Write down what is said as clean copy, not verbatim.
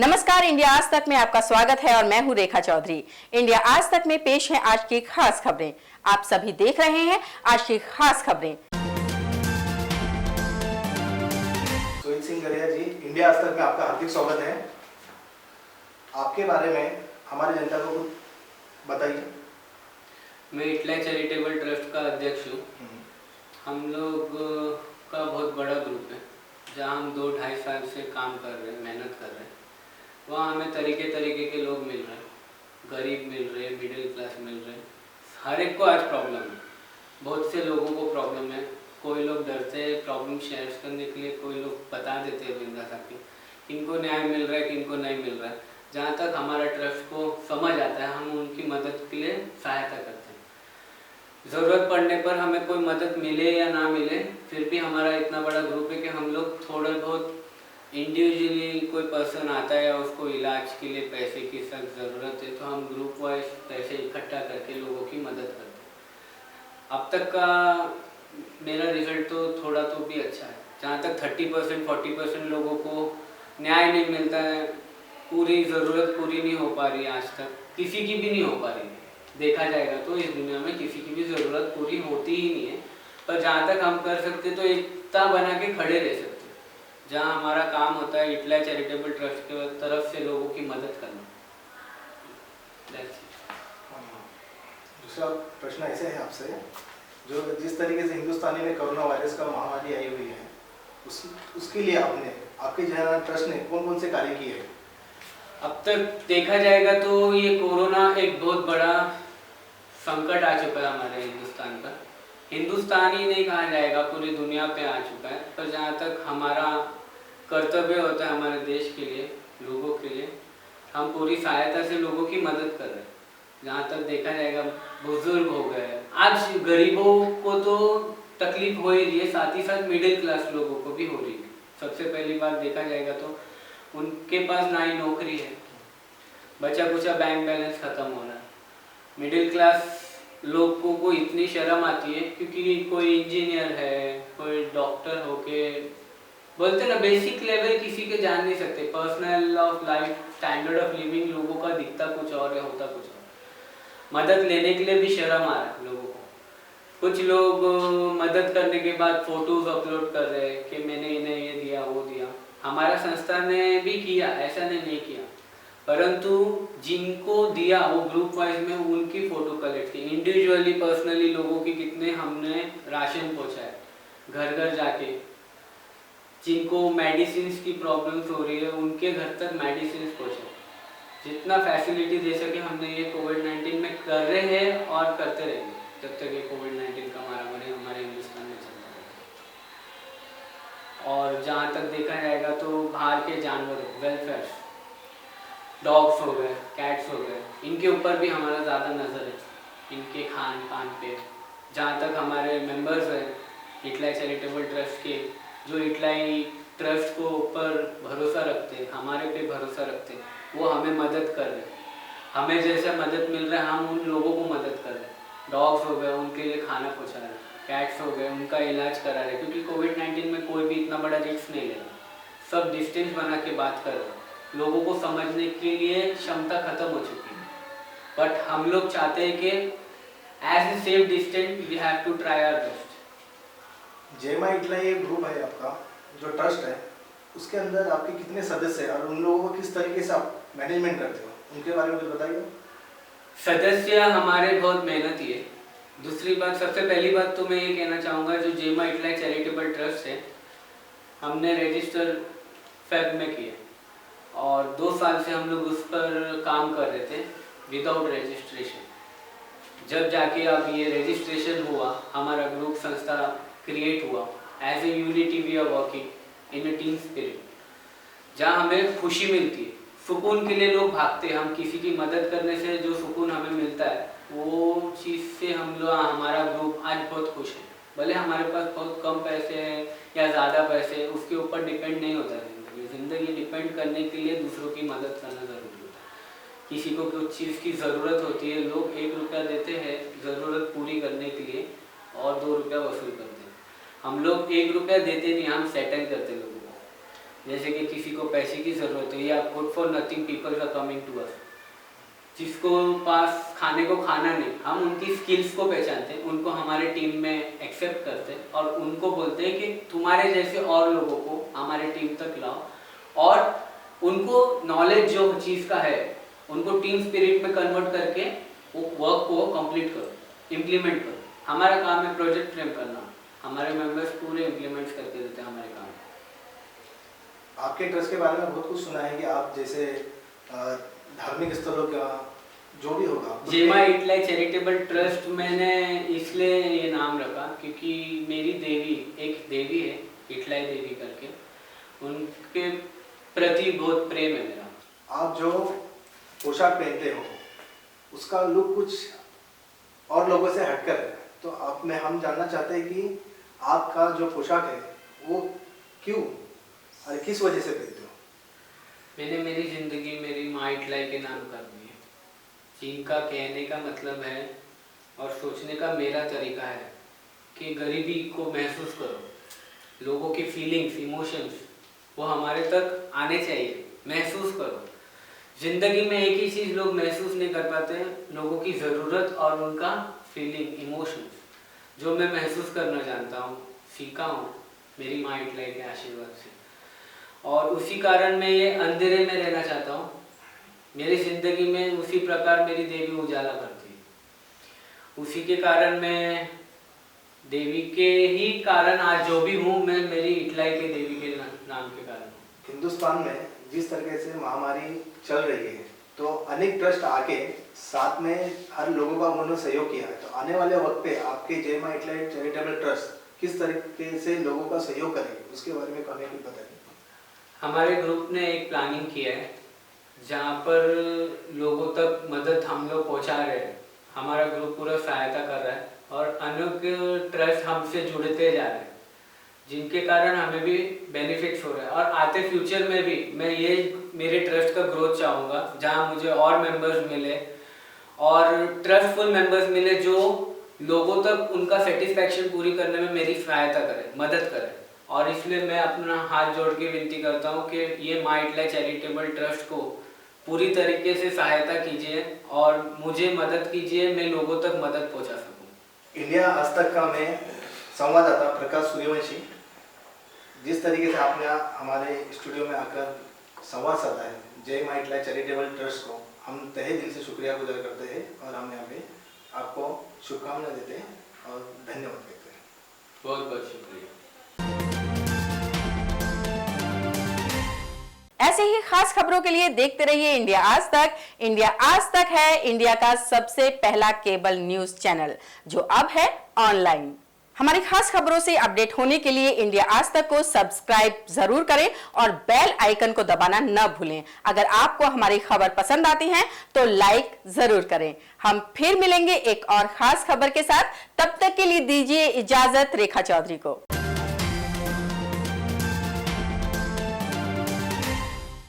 नमस्कार, इंडिया आज तक में आपका स्वागत है और मैं हूं रेखा चौधरी। इंडिया आज तक में पेश है आज की खास खबरें। आप सभी देख रहे हैं आज की खास खबरें। सोहित सिंह गरिया जी, इंडिया आज तक में आपका हार्दिक स्वागत है। आपके बारे में हमारी जनता को कुछ बताइए। मैं इटलाई चैरिटेबल ट्रस्ट का अध्यक्ष हूँ। हम लोग का बहुत बड़ा ग्रुप है जहाँ हम 2-2.5 साल से काम कर रहे हैं, मेहनत कर रहे हैं। वहाँ हमें तरीके के लोग मिल रहे हैं, गरीब मिल रहे हैं, मिडिल क्लास मिल रहे हैं। हर एक को आज प्रॉब्लम है, बहुत से लोगों को प्रॉब्लम है। कोई लोग डरते हैं प्रॉब्लम शेयर करने के लिए, कोई लोग बता देते हैं बिंदास आके किनको न्याय मिल रहा है किनको नहीं मिल रहा है। जहाँ तक हमारा ट्रस्ट को समझ आता है हम उनकी मदद के लिए सहायता करते हैं। ज़रूरत पड़ने पर हमें कोई मदद मिले या ना मिले, फिर भी हमारा इतना बड़ा ग्रुप है कि हम लोग थोड़े बहुत इंडिविजुअली कोई पर्सन आता है उसको इलाज के लिए पैसे की सख्त ज़रूरत है तो हम ग्रुप वाइज पैसे इकट्ठा करके लोगों की मदद करते हैं। अब तक का मेरा रिजल्ट तो थोड़ा तो भी अच्छा है। जहाँ तक 30% 40% लोगों को न्याय नहीं मिलता है, पूरी ज़रूरत पूरी नहीं हो पा रही है, आज तक किसी की भी नहीं हो पा रही है। देखा जाएगा तो इस दुनिया में किसी की भी ज़रूरत पूरी होती ही नहीं है, पर जहाँ तक हम कर सकते तो एकता बना के खड़े रह सकते। जहाँ हमारा काम होता है इटलाई चैरिटेबल ट्रस्ट की तरफ से लोगों की मदद करना। दूसरा प्रश्न ऐसे है आपसे, जो जिस तरीके से हिंदुस्तानी में कोरोना वायरस का महामारी आई हुई है उसके लिए आपके जहाँ ट्रस्ट ने कौन कौन से कार्य किए हैं? अब तक देखा जाएगा तो ये कोरोना एक बहुत बड़ा संकट आ चुका है हमारे हिंदुस्तान पर। हिंदुस्तान ही नहीं कहा जाएगा, पूरी दुनिया पे आ चुका है। पर जहाँ तक हमारा कर्तव्य होता है हमारे देश के लिए, लोगों के लिए, हम पूरी सहायता से लोगों की मदद कर रहे हैं। जहाँ तक देखा जाएगा बुजुर्ग हो गए, आज गरीबों को तो तकलीफ हो ही रही है, साथ ही साथ मिडिल क्लास लोगों को भी हो रही है। सबसे पहली बात देखा जाएगा तो उनके पास ना ही नौकरी है, बचा कुचा बैंक बैलेंस ख़त्म हो रहा है। मिडिल क्लास लोगों को इतनी शर्म आती है क्योंकि कोई इंजीनियर है, कोई डॉक्टर होके बोलते ना बेसिक लेवल किसी के जान नहीं सकते। Personal of life standard of living लोगों का दिखता कुछ और है, होता कुछ और। मदद लेने के लिए भी शर्म आ रहा है लोगों को। कुछ लोग मदद करने के बाद फोटोज अपलोड कर रहे हैं कि मैंने इन्हें ये दिया वो दिया। हमारा संस्था ने भी किया, ऐसा नहीं किया, परंतु जिनको दिया वो ग्रुप वाइज में उनकी फ़ोटो कलेक्ट की, इंडिविजुअली पर्सनली लोगों की कितने हमने राशन पहुँचाए घर घर जाके। जिनको मेडिसिन की प्रॉब्लम्स हो रही है उनके घर तक मेडिसिन पहुँचाए। जितना फैसिलिटी दे सके हमने ये कोविड-19 में कर रहे हैं और करते रहेंगे जब तक ये कोविड-19 का महामारी हमारे हिंदुस्तान में चलता रहेगा। और जहाँ तक देखा जाएगा तो बाहर के जानवर वेलफेयर, डॉग्स हो गए, कैट्स हो गए, इनके ऊपर भी हमारा ज़्यादा नज़र है, इनके खान पान पे। जहाँ तक हमारे मेंबर्स हैं इटलाई चैरिटेबल ट्रस्ट के, जो इटलाई ट्रस्ट को ऊपर भरोसा रखते हैं, हमारे पे भरोसा रखते हैं, वो हमें मदद कर रहे हैं। हमें जैसा मदद मिल रहा है हम उन लोगों को मदद कर रहे हैं। डॉग्स हो गए उनके लिए खाना पहुँचा रहे हैं, कैट्स हो गए उनका इलाज करा रहे हैं, क्योंकि कोविड-19 में कोई भी इतना बड़ा रिस्क नहीं ले रहा। सब डिस्टेंस बना के बात कर रहे हैं। लोगों को समझने के लिए क्षमता खत्म हो चुकी है, बट हम लोग चाहते हैं कि as a safe distance we have to try our best. जेमा इटलाई एक ग्रुप है आपका जो ट्रस्ट है, उसके अंदर आपके कितने सदस्य हैं और उन लोगों को किस तरीके से आप मैनेजमेंट करते हो, उनके बारे में कुछ बताइए। सदस्य हमारे बहुत मेहनती है। दूसरी बात, सबसे पहली बात तो मैं ये कहना चाहूँगा, जो जेमा इटलाई चैरिटेबल ट्रस्ट है हमने रजिस्टर फेब में किया और 2 साल से हम लोग उस पर काम कर रहे थे विदाउट रजिस्ट्रेशन। जब जाके अब ये रजिस्ट्रेशन हुआ, हमारा ग्रुप संस्था क्रिएट हुआ, as a unity we are working in a team spirit, जहाँ हमें खुशी मिलती है, सुकून के लिए लोग भागते हैं। हम किसी की मदद करने से जो सुकून हमें मिलता है वो चीज़ से हम लोग, हमारा ग्रुप आज बहुत खुश है। भले हमारे पास बहुत कम पैसे हैं या ज़्यादा पैसे, उसके ऊपर डिपेंड नहीं होता है ज़िंदगी डिपेंड करने के लिए दूसरों की मदद करना ज़रूरी होता है। किसी को कुछ चीज़ की ज़रूरत होती है, लोग 1 रुपया देते हैं ज़रूरत पूरी करने के लिए और 2 रुपया वसूल करते हैं। हम लोग 1 रुपया देते नहीं, हम सेटल करते लोगों को। जैसे कि किसी को पैसे की ज़रूरत है या good for nothing peoples are coming to us, जिसको पास खाने को खाना नहीं, हम उनकी स्किल्स को पहचानते हैं, उनको हमारे टीम में एक्सेप्ट करते हैं और उनको बोलते हैं कि तुम्हारे जैसे और लोगों को हमारे टीम तक लाओ और उनको नॉलेज जो चीज़ का है उनको टीम स्पिरिट में कन्वर्ट करके वो वर्क को कंप्लीट करो, इम्प्लीमेंट करो। हमारा काम है प्रोजेक्ट फ्रेम करना, हमारे मेंबर्स पूरे इम्प्लीमेंट करके देते हैं हमारे काम। आपके ट्रस्ट के बारे में बहुत कुछ सुना है कि आप जैसे धार्मिक स्थलों का जो भी होगा जेमा इटलाई चैरिटेबल ट्रस्ट मैंने इसलिए ये नाम रखा क्योंकि मेरी देवी, एक देवी है इटलाई देवी करके, उनके प्रति बहुत प्रेम है मेरा। आप जो पोशाक पहनते हो उसका लुक कुछ और लोगों से हटकर है, तो आप में हम जानना चाहते हैं कि आपका जो पोशाक है वो क्यों और किस वजह से पहनते हो? मैंने मेरी ज़िंदगी मेरी माँ इटलाई के नाम कर दी है, जिनका कहने का मतलब है और सोचने का मेरा तरीका है कि गरीबी को महसूस करो, लोगों की फीलिंग्स, इमोशंस वो हमारे तक आने चाहिए, महसूस करो। ज़िंदगी में एक ही चीज़ लोग महसूस नहीं कर पाते हैं, लोगों की ज़रूरत और उनका फीलिंग, इमोशंस, जो मैं महसूस करना जानता हूँ, सीखा हूँ मेरी माँ इटलाई के आशीर्वाद से, और उसी कारण मैं ये अंधेरे में रहना चाहता हूँ। मेरी ज़िंदगी में उसी प्रकार मेरी देवी उजाला करती है, उसी के कारण मैं देवी के ही कारण आज जो भी हूँ मैं मेरी इटलाई के देवी के नाम के कारण हूँ। हिंदुस्तान में जिस तरीके से महामारी चल रही है तो अनेक ट्रस्ट आके साथ में हर लोगों का उन्होंने सहयोग किया है, तो आने वाले वक्त पे आपके जय मां इटलाई चैरिटेबल ट्रस्ट किस तरीके से लोगों का सहयोग करेगी उसके बारे में हमें कुछ बताइए। हमारे ग्रुप ने एक प्लानिंग किया है जहाँ पर लोगों तक मदद हम लोग पहुँचा रहे हैं, हमारा ग्रुप पूरा सहायता कर रहा है और अनेक ट्रस्ट हमसे जुड़ते जा रहे हैं, जिनके कारण हमें भी बेनिफिट्स हो रहा है। और आते फ्यूचर में भी मैं ये मेरे ट्रस्ट का ग्रोथ चाहूँगा जहाँ मुझे और मेंबर्स मिले और ट्रस्टफुल मेंबर्स मिले जो लोगों तक उनका सेटिस्फैक्शन पूरी करने में मेरी सहायता करें, मदद करें। और इसलिए मैं अपना हाथ जोड़ के विनती करता हूँ कि ये माँ इटलाई चैरिटेबल ट्रस्ट को पूरी तरीके से सहायता कीजिए और मुझे मदद कीजिए, मैं लोगों तक मदद पहुँचा सकूँ। इंडिया आज तक का मैं संवाददाता प्रकाश सूर्यवंशी, जिस तरीके से आपने हमारे स्टूडियो में आकर संवाद साधा है जय मां इटलाई चैरिटेबल ट्रस्ट को हम तहे दिल से शुक्रिया गुजार करते हैं और हम यहाँ पे आपको शुभकामनाएं देते हैं और धन्यवाद देते हैं। बहुत बहुत शुक्रिया। ऐसे ही खास खबरों के लिए देखते रहिए इंडिया आज तक। इंडिया आज तक है इंडिया का सबसे पहला केबल न्यूज चैनल जो अब है ऑनलाइन। हमारी खास खबरों से अपडेट होने के लिए इंडिया आज तक को सब्सक्राइब जरूर करें और बेल आइकन को दबाना न भूलें। अगर आपको हमारी खबर पसंद आती है तो लाइक जरूर करें। हम फिर मिलेंगे एक और खास खबर के साथ, तब तक के लिए दीजिए इजाजत रेखा चौधरी को।